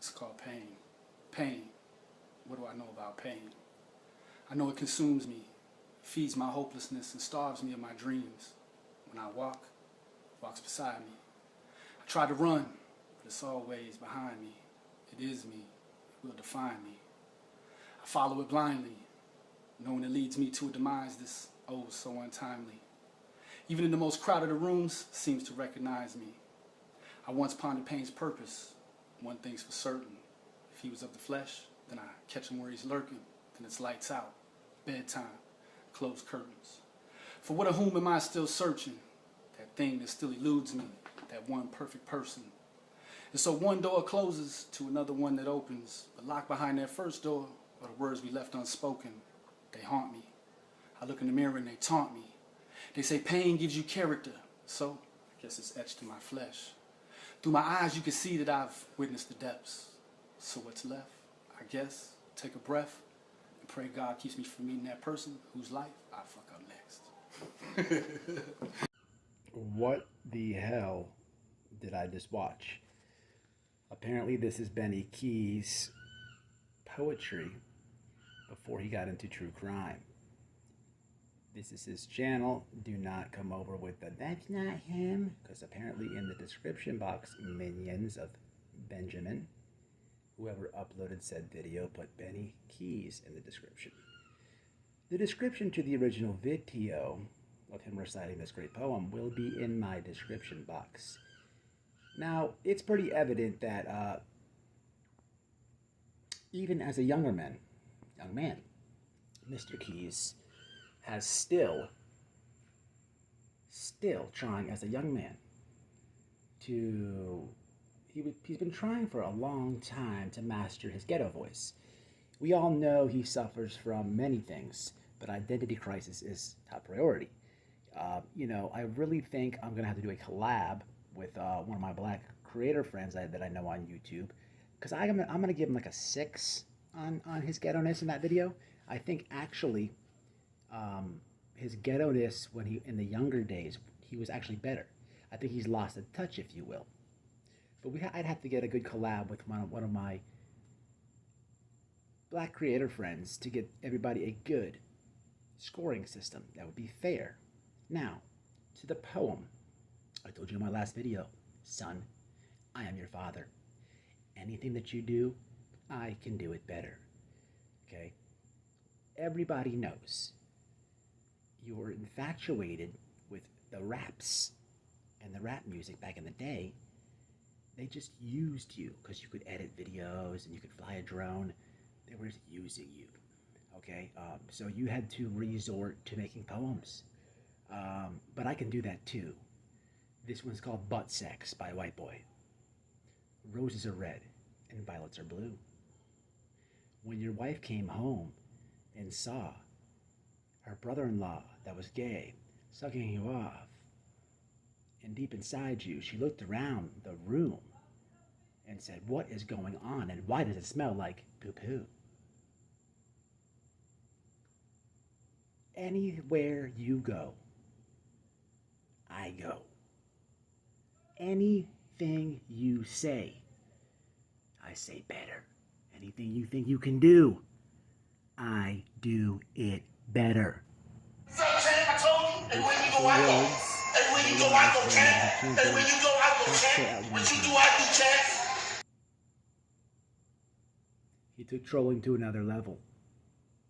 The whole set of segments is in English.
It's called pain. Pain. What do I know about pain? I know it consumes me, feeds my hopelessness, and starves me of my dreams. When I walk, it walks beside me. I try to run, but it's always behind me. It is me. It will define me. I follow it blindly, knowing it leads me to a demise this oh so untimely. Even in the most crowded of rooms, seems to recognize me. I once pondered pain's purpose. One thing's for certain. If he was of the flesh, then I catch him where he's lurking. Then it's lights out, bedtime, closed curtains. For what or whom am I still searching? That thing that still eludes me, that one perfect person. And so one door closes to another one that opens, but locked behind that first door are the words we left unspoken. They haunt me. I look in the mirror and they taunt me. They say pain gives you character, so I guess it's etched in my flesh. Through my eyes you can see that I've witnessed the depths. So what's left? I guess take a breath and pray God keeps me from meeting that person whose life I fuck up next. What the hell did I just watch? Apparently this is Benny KEYZ poetry before he got into true crime. This is his channel. Do not come over with the "that's not him," because apparently in the description box, minions of Benjamin, whoever uploaded said video, put Benny KEYZ in the description. The description to the original video of him reciting this great poem will be in my description box. Now, it's pretty evident that even as a young man, Mr. KEYZ has still trying as a young man to, he's been trying for a long time to master his ghetto voice. We all know he suffers from many things, but identity crisis is top priority. I really think I'm going to have to do a collab with one of my black creator friends that I know on YouTube, because I'm going to give him like a 6 on his ghetto-ness in that video. I think actually his ghetto-ness when he in the younger days, he was actually better. I think he's lost a touch, if you will. But I'd have to get a good collab with one of my black creator friends to get everybody a good scoring system that would be fair. Now, to the poem. I told you in my last video, son, I am your father. Anything that you do, I can do it better. Okay? Everybody knows you were infatuated with the raps and the rap music back in the day. They just used you because you could edit videos and you could fly a drone. They were just using you. Okay? So you had to resort to making poems. But I can do that too. This one's called Butt Sex by White Boy. Roses are red and violets are blue. When your wife came home and saw her brother-in-law that was gay sucking you off, and deep inside you, she looked around the room and said, what is going on and why does it smell like poo-poo? Anywhere you go, I go. Anything you say, I say better. Anything you think you can do, I do it better. So, champ, I told you, and when you go, I go. And when you go, I go, champ. And when you go, I go, champ. What you do, I do, champ. He took trolling to another level.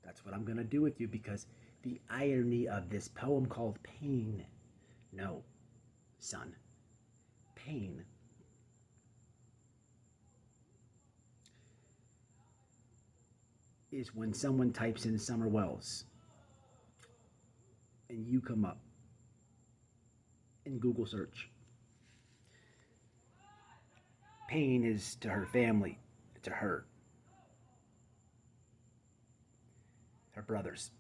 That's what I'm going to do with you, because the irony of this poem called Pain. No, son. Pain is when someone types in Summer Wells and you come up in Google search. Pain is to her family, to her brothers.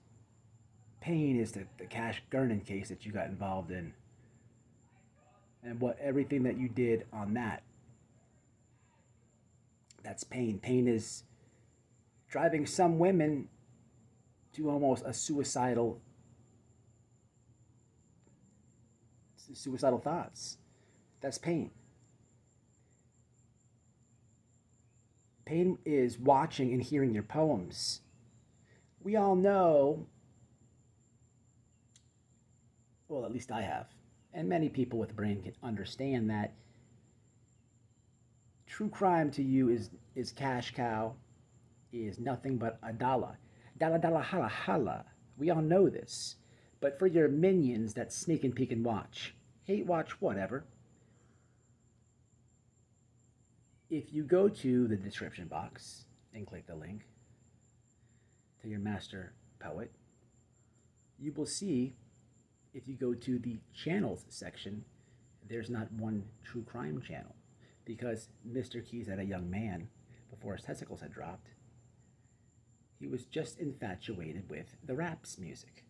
Pain is the Cash Gernon case that you got involved in, and everything that you did on that's pain. Pain is driving some women to almost a suicidal thoughts. That's pain. Pain is watching and hearing your poems. We all know, well, at least I have, and many people with a brain can understand that true crime to you is cash cow, is nothing but a dollar. Dollar, dollar, holla, holla. We all know this. But for your minions that sneak and peek and watch, hate watch, whatever, if you go to the description box and click the link to your master poet, you will see, if you go to the channels section, there's not one true crime channel, because Mr. KEYZ had a young man before his testicles had dropped. He was just infatuated with the raps music.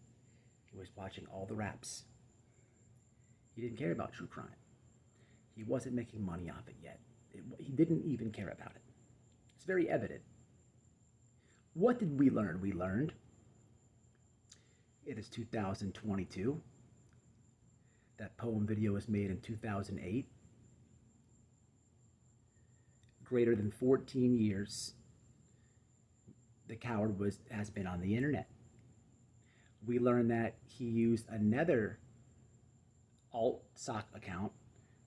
He was watching all the raps. He didn't care about true crime. He wasn't making money off it yet. He didn't even care about it. It's very evident. What did we learn? We learned it is 2022. That poem video was made in 2008. Greater than 14 years, the coward has been on the internet. We learned that he used another alt sock account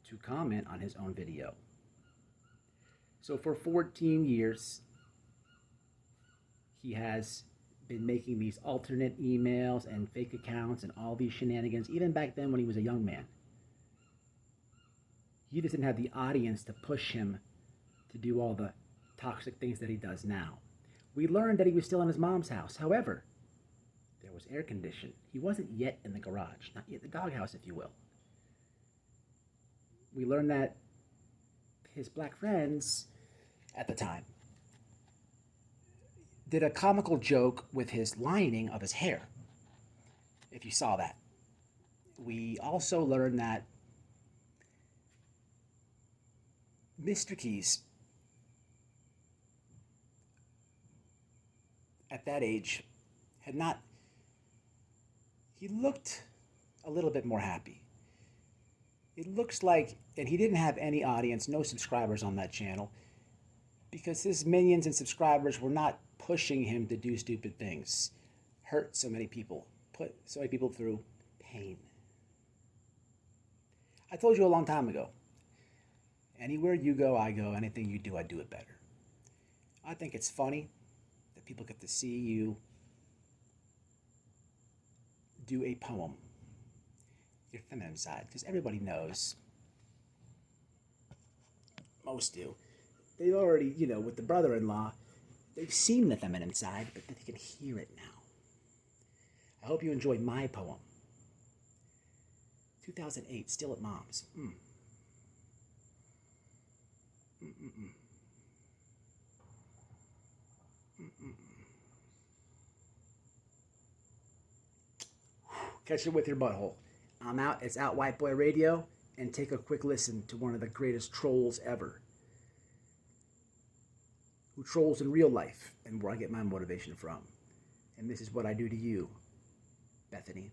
to comment on his own video. So for 14 years, he has been making these alternate emails and fake accounts and all these shenanigans, even back then when he was a young man. He just didn't have the audience to push him to do all the toxic things that he does now. We learned that he was still in his mom's house. However, there was air conditioning. He wasn't yet in the garage, not yet the doghouse, if you will. We learned that his black friends at the time did a comical joke with his lining of his hair, if you saw that. We also learned that Mr. KEYZ, at that age, he looked a little bit more happy. It looks like, and he didn't have any audience, no subscribers on that channel, because his minions and subscribers were not pushing him to do stupid things, hurt so many people, put so many people through pain. I told you a long time ago, anywhere you go, I go. Anything you do, I do it better. I think it's funny that people get to see you do a poem, your feminine side, because everybody knows, most do, they've already, with the brother-in-law, they've seen the feminine side, but they can hear it now. I hope you enjoyed my poem. 2008, still at mom's. Catch it with your butthole. I'm out. It's Out White Boy Radio. And take a quick listen to one of the greatest trolls ever, who trolls in real life and where I get my motivation from. And this is what I do to you, Bethany.